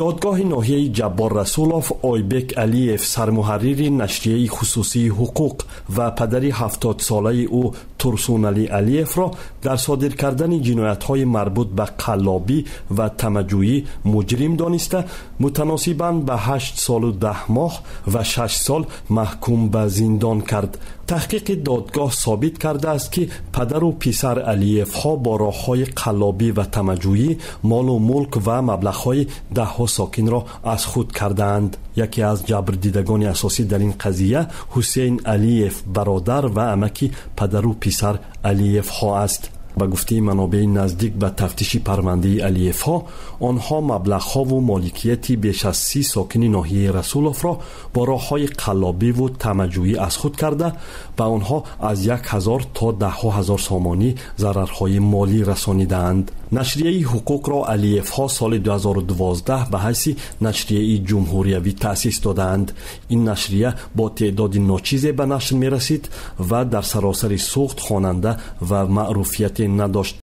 دادگاه ناحیه جبار رسولوف آیبک علیف سرمحرر نشریه خصوصی حقوق و پدری 70 ساله او ترسون علی علیف را در صادر کردن جنایت‌های مربوط به قلابی و تمجویی مجرم دانسته متناسباً به 8 سال و 10 ماه و 6 سال محکوم به زندان کرد. تحقیق دادگاه ثابت کرده است که پدر و پسر علیف ها با راه‌های قلابی و تمجویی مال و ملک و مبلغ‌های ده‌ها ساکن را از خود کردند. یکی از جبردیدگان اساسی در این قضیه حسین علیف برادر و عمکی پدر و پسر علیف ها است. با گفته منابع نزدیک به تفتیش پرونده علیف ها، آنها مبلغ ها و مالکیتی بیش از 30 ساکن ناحیه رسولوف را با راه های قلابی و تمجویی از خود کرده و آنها از 1000 تا 10,000 سامانی ضررهای مالی رسانیدند. نشریه حقوق را علیف ها سال 2012 به حیث نشریه جمهوریوی تأسیس دادند. این نشریه با تعداد ناچیزی به نشر می رسید و در سراسر سوخت خواننده و معروفیت نداشت.